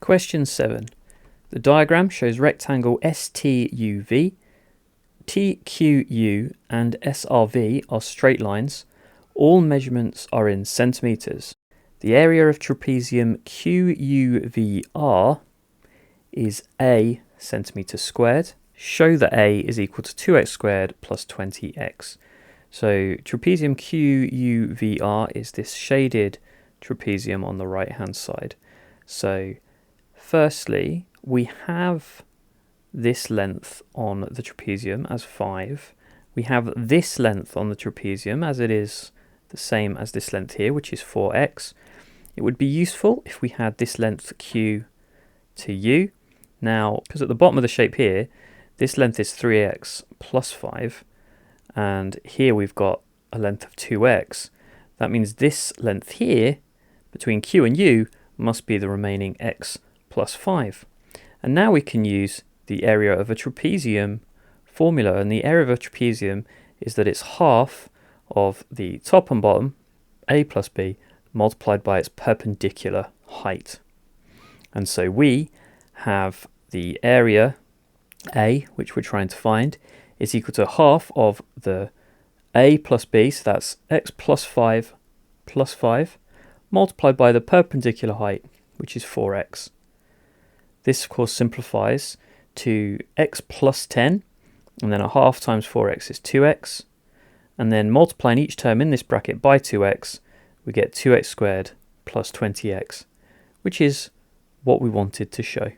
Question 7. The diagram shows rectangle STUV, TQU and SRV are straight lines. All measurements are in centimetres. The area of trapezium QUVR is A centimetre squared. Show that A is equal to 2x squared plus 20x. So trapezium QUVR is this shaded trapezium on the right hand side. So firstly, we have this length on the trapezium as 5. We have this length on the trapezium as it is the same as this length here, which is 4x. It would be useful if we had this length Q to U. Now, because at the bottom of the shape here, this length is 3x plus 5, and here we've got a length of 2x. That means this length here, between Q and U, must be the remaining x plus 5. And now we can use the area of a trapezium formula, and the area of a trapezium is that it's half of the top and bottom, a plus b, multiplied by its perpendicular height. And so we have the area A, which we're trying to find, is equal to half of the a plus b, so that's x plus 5, multiplied by the perpendicular height, which is 4x. This, of course, simplifies to x plus 10, and then a half times 4x is 2x. And then multiplying each term in this bracket by 2x, we get 2x squared plus 20x, which is what we wanted to show.